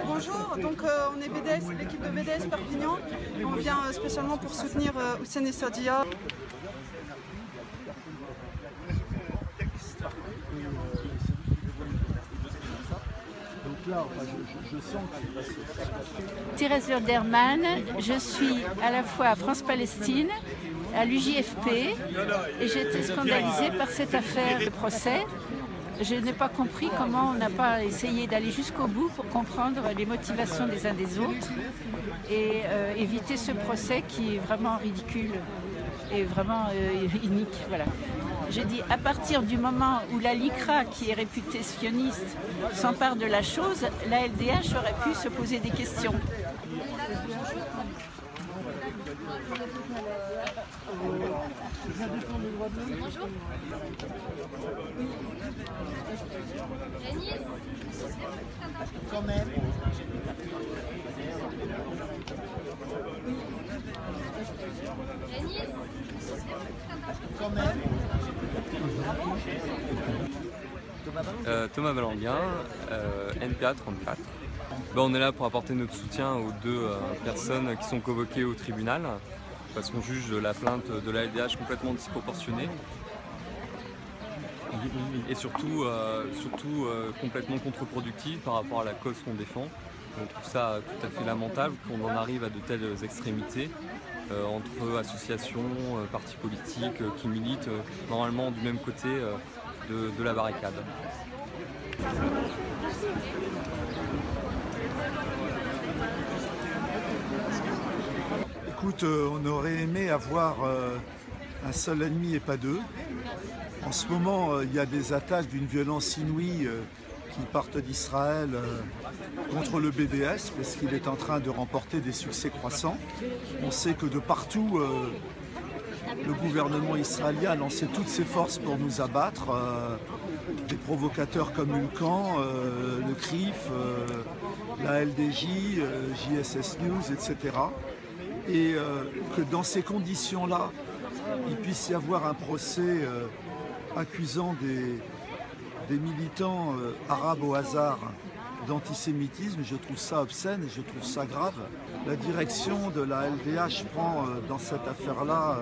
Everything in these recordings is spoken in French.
Bonjour, donc on est BDS, l'équipe de BDS Perpignan. On vient spécialement pour soutenir Hussein et Sadia. Thérèse Lurderman, je suis à la fois à France-Palestine, à l'UJFP, et j'ai été scandalisée par cette affaire de procès. Je n'ai pas compris comment on n'a pas essayé d'aller jusqu'au bout pour comprendre les motivations des uns des autres et éviter ce procès qui est vraiment ridicule et vraiment inique. Voilà. J'ai dit, à partir du moment où la LICRA, qui est réputée sioniste, s'empare de la chose, la LDH aurait pu se poser des questions. Bonjour. Quand même. Quand même. Thomas Valenguin, NPA 34. On est là pour apporter notre soutien aux deux personnes qui sont convoquées au tribunal parce qu'on juge la plainte de la LDH complètement disproportionnée et surtout complètement contre-productive par rapport à la cause qu'on défend. On trouve ça tout à fait lamentable qu'on en arrive à de telles extrémités entre associations, partis politiques qui militent normalement du même côté de la barricade. Écoute, on aurait aimé avoir un seul ennemi et pas deux. En ce moment, il y a des attaques d'une violence inouïe qui partent d'Israël contre le BDS parce qu'il est en train de remporter des succès croissants. On sait que de partout, le gouvernement israélien a lancé toutes ses forces pour nous abattre. Des provocateurs comme Ulcan, le CRIF, la LDJ, JSS News, etc. Et que dans ces conditions-là, il puisse y avoir un procès accusant des militants arabes au hasard d'antisémitisme, je trouve ça obscène et je trouve ça grave. La direction de la LDH prend dans cette affaire-là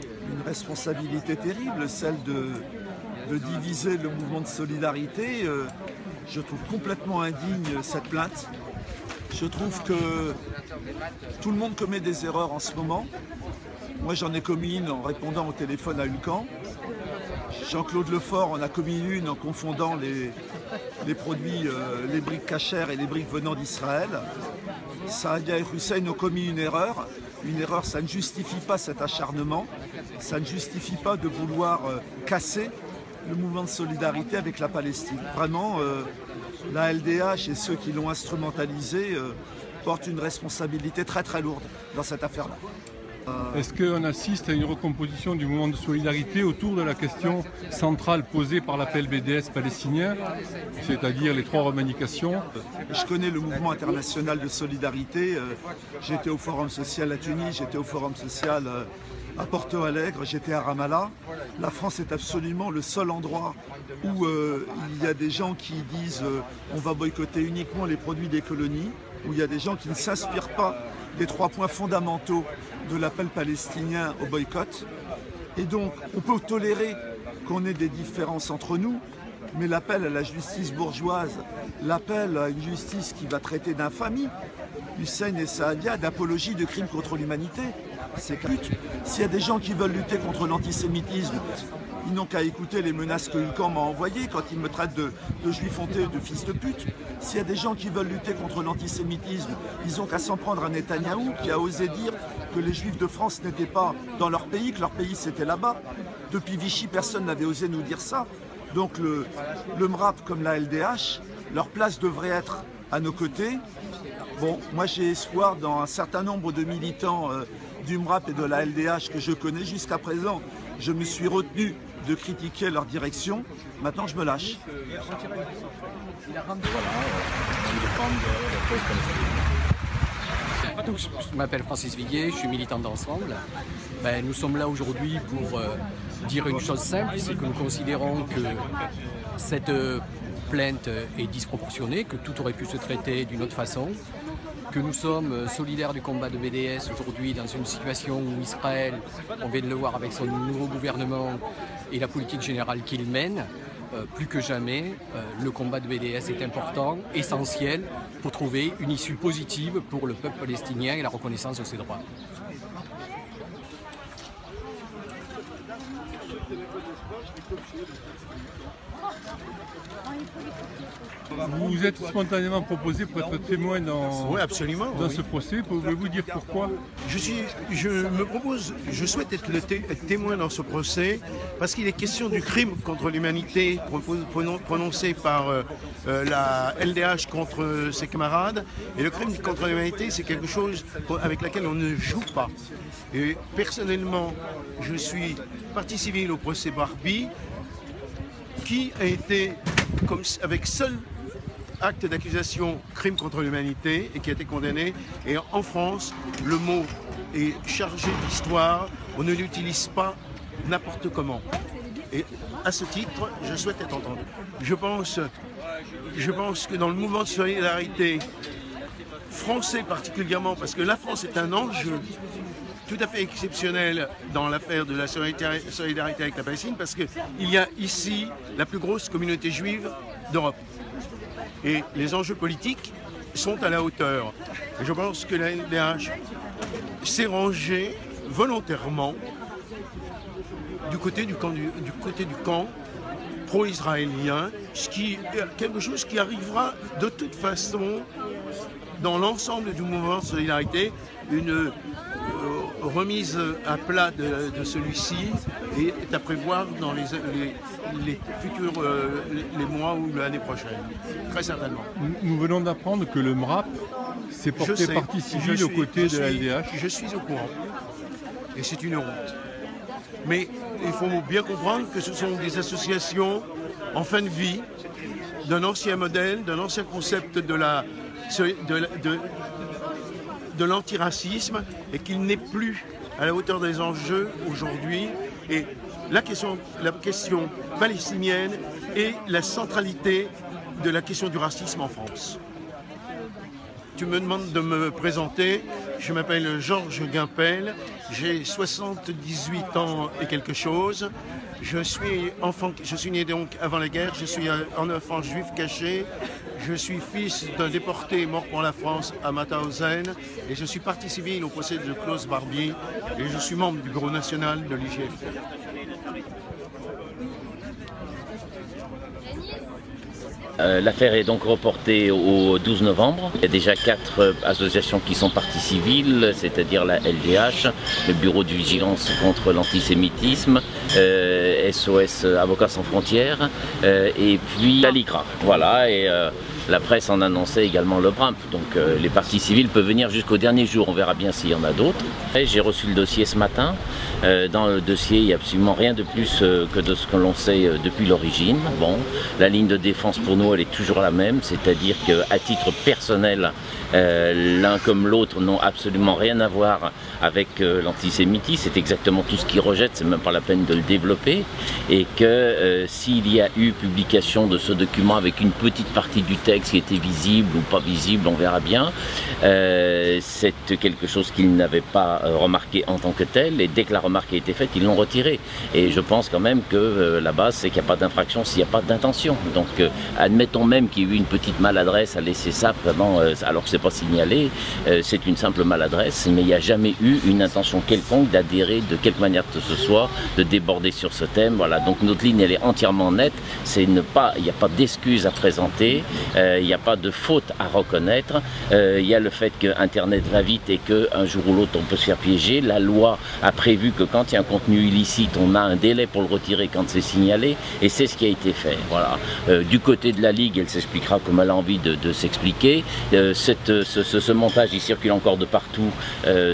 une responsabilité terrible, celle de diviser le mouvement de solidarité. Je trouve complètement indigne cette plainte. Je trouve que tout le monde commet des erreurs en ce moment. Moi, j'en ai commis une en répondant au téléphone à Ulcan. Jean-Claude Lefort en a commis une en confondant les produits, les briques cachères et les briques venant d'Israël. Sadia et Hussein ont commis une erreur. Une erreur, ça ne justifie pas cet acharnement. Ça ne justifie pas de vouloir casser le mouvement de solidarité avec la Palestine. Vraiment, la LDH et ceux qui l'ont instrumentalisé portent une responsabilité très très lourde dans cette affaire-là. Est-ce qu'on assiste à une recomposition du mouvement de solidarité autour de la question centrale posée par l'appel BDS palestinien, c'est-à-dire les trois revendications? Je connais le mouvement international de solidarité. J'étais au Forum social à Tunis, j'étais au Forum social à Porto Alegre, j'étais à Ramallah. La France est absolument le seul endroit où il y a des gens qui disent on va boycotter uniquement les produits des colonies, où il y a des gens qui ne s'inspirent pas des trois points fondamentaux de l'appel palestinien au boycott. Et donc, on peut tolérer qu'on ait des différences entre nous, mais l'appel à la justice bourgeoise, l'appel à une justice qui va traiter d'infamie Hussein et Saadia, d'apologie de crimes contre l'humanité, c'est qu'un but. S'il y a des gens qui veulent lutter contre l'antisémitisme, ils n'ont qu'à écouter les menaces que Ulcan m'a envoyées quand il me traite de juif honté, de fils de pute. S'il y a des gens qui veulent lutter contre l'antisémitisme, ils ont qu'à s'en prendre à Netanyahou qui a osé dire que les juifs de France n'étaient pas dans leur pays, que leur pays c'était là-bas. Depuis Vichy, personne n'avait osé nous dire ça. Donc le MRAP comme la LDH, leur place devrait être à nos côtés. Bon, moi j'ai espoir dans un certain nombre de militants du MRAP et de la LDH que je connais. Jusqu'à présent, je me suis retenu de critiquer leur direction. Maintenant, je me lâche. Donc, je m'appelle Francis Viguier, je suis militant d'Ensemble Nous sommes là aujourd'hui pour dire une chose simple, c'est que nous considérons que cette plainte est disproportionnée, que tout aurait pu se traiter d'une autre façon, que nous sommes solidaires du combat de BDS aujourd'hui dans une situation où Israël, on vient de le voir avec son nouveau gouvernement et la politique générale qu'il mène, plus que jamais, le combat de BDS est important, essentiel pour trouver une issue positive pour le peuple palestinien et la reconnaissance de ses droits. Vous vous êtes spontanément proposé pour être témoin dans, oui, absolument, dans ce procès. Pouvez-vous dire pourquoi? Je souhaite être témoin dans ce procès parce qu'il est question du crime contre l'humanité prononcé par la LDH contre ses camarades. Et le crime contre l'humanité, c'est quelque chose avec laquelle on ne joue pas. Et personnellement, je suis partie civile au procès Barbie qui a été, avec seul acte d'accusation, crime contre l'humanité et qui a été condamné. Et en France, le mot est chargé d'histoire, on ne l'utilise pas n'importe comment. Et à ce titre, je souhaite être entendu. Je pense que dans le mouvement de solidarité français particulièrement, parce que la France est un enjeu tout à fait exceptionnel dans l'affaire de la solidarité avec la Palestine, parce qu'il y a ici la plus grosse communauté juive d'Europe. Et les enjeux politiques sont à la hauteur. Et je pense que la LDH s'est rangée volontairement du côté du camp pro-israélien, ce qui est quelque chose qui arrivera de toute façon dans l'ensemble du mouvement de solidarité, une remise à plat de celui-ci est à prévoir dans les futurs les mois ou l'année prochaine, très certainement. Nous venons d'apprendre que le MRAP s'est porté partie civile aux côtés de la LDH. Je suis au courant, et c'est une honte. Mais il faut bien comprendre que ce sont des associations en fin de vie d'un ancien modèle, d'un ancien concept de l'antiracisme et qu'il n'est plus à la hauteur des enjeux aujourd'hui. Et la question palestinienne et la centralité de la question du racisme en France. Tu me demandes de me présenter. Je m'appelle Georges Guimpel, j'ai 78 ans et quelque chose. Je suis né donc avant la guerre, je suis un enfant juif caché. Je suis fils d'un déporté mort pour la France à Mauthausen et je suis partie civile au procès de Klaus Barbie et je suis membre du bureau national de l'IGFP. L'affaire est donc reportée au 12 novembre. Il y a déjà 4 associations qui sont parties civiles, c'est-à-dire la LDH, le Bureau de vigilance contre l'antisémitisme, SOS Avocats sans frontières et puis la LICRA. Voilà, et la presse en annonçait également le BRAMP. Donc les parties civiles peuvent venir jusqu'au dernier jour, on verra bien s'il y en a d'autres. J'ai reçu le dossier ce matin. Dans le dossier, il n'y a absolument rien de plus que de ce que l'on sait depuis l'origine. Bon, la ligne de défense pour nous, elle est toujours la même, c'est-à-dire qu'à titre personnel, l'un comme l'autre n'ont absolument rien à voir avec l'antisémitisme. C'est exactement tout ce qu'ils rejettent, c'est même pas la peine de le développer. Et que s'il y a eu publication de ce document avec une petite partie du texte qui était visible ou pas visible, on verra bien, c'est quelque chose qu'ils n'avaient pas remarqué en tant que tel. Et dès que la remarque a été faite, ils l'ont retiré. Et je pense quand même que la base, c'est qu'il n'y a pas d'infraction s'il n'y a pas d'intention. Donc admettons même qu'il y ait eu une petite maladresse à laisser ça vraiment, alors que c'est pas signalé, c'est une simple maladresse, mais il n'y a jamais eu une intention quelconque d'adhérer de quelque manière que ce soit, de déborder sur ce thème. Voilà, donc notre ligne elle est entièrement nette, il n'y a pas d'excuses à présenter, il n'y a pas de faute à reconnaître, il y a le fait que Internet va vite et qu'un jour ou l'autre on peut se faire piéger. La loi a prévu que quand il y a un contenu illicite, on a un délai pour le retirer quand c'est signalé, et c'est ce qui a été fait. Voilà. Du côté de la Ligue, elle s'expliquera comme elle a envie de s'expliquer. Ce montage, il circule encore de partout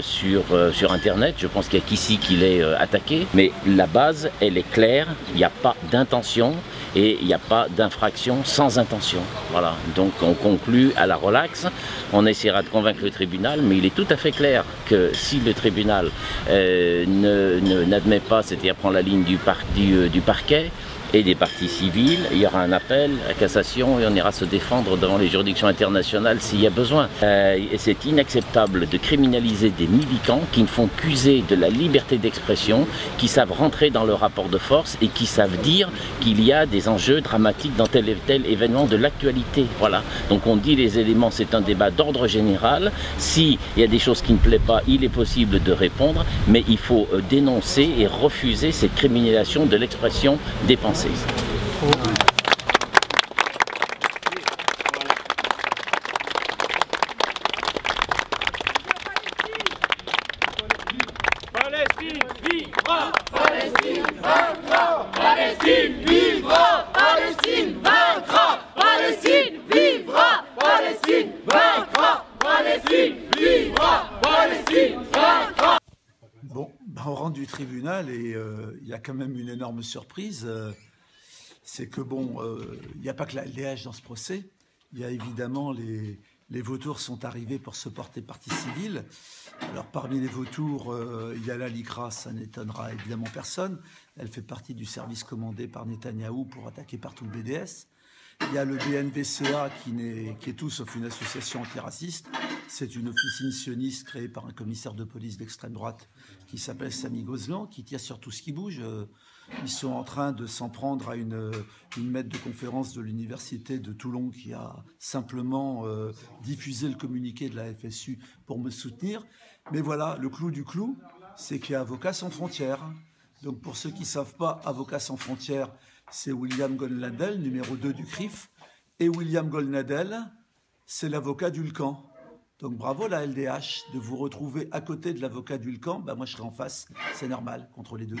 sur Internet. Je pense qu'il n'y a qu'ici qu'il est attaqué. Mais la base, elle est claire. Il n'y a pas d'intention. et il n'y a pas d'infraction sans intention. Voilà, donc on conclut à la relaxe, on essaiera de convaincre le tribunal, mais il est tout à fait clair que si le tribunal n'admet pas, c'est-à-dire prend la ligne du parquet et des parties civiles, il y aura un appel à cassation et on ira se défendre devant les juridictions internationales s'il y a besoin. Et c'est inacceptable de criminaliser des militants qui ne font qu'user de la liberté d'expression, qui savent rentrer dans le rapport de force et qui savent dire qu'il y a des enjeux dramatiques dans tel et tel événement de l'actualité. Voilà. Donc on dit les éléments, c'est un débat d'ordre général. S'il y a des choses qui ne plaisent pas, il est possible de répondre, mais il faut dénoncer et refuser cette criminalisation de l'expression des pensées. Palestine vivra! Palestine vaincra! Palestine vivra! Palestine vaincra! Palestine vivra! Palestine vaincra! Palestine vivra! Palestine vaincra! Bon, on rentre du tribunal et il y a quand même une énorme surprise. C'est que bon, il n'y a pas que la LDH dans ce procès. Il y a évidemment les vautours sont arrivés pour se porter partie civile. Alors parmi les vautours, il y a la LICRA, ça n'étonnera évidemment personne. Elle fait partie du service commandé par Netanyahou pour attaquer partout le BDS. Il y a le BNVCA qui est tout sauf une association antiraciste. C'est une officine sioniste créée par un commissaire de police d'extrême droite qui s'appelle Sami Gozlan, qui tire sur tout ce qui bouge. Ils sont en train de s'en prendre à une maître de conférence de l'université de Toulon qui a simplement diffusé le communiqué de la FSU pour me soutenir. Mais voilà, le clou du clou, c'est qu'il y a Avocats sans frontières. Donc pour ceux qui ne savent pas, Avocats sans frontières, c'est William Goldnadel, numéro 2 du CRIF. Et William Goldnadel, c'est l'avocat d'Ulcan. Donc bravo la LDH de vous retrouver à côté de l'avocat d'Ulcan. Ben moi je serai en face, c'est normal, contre les deux.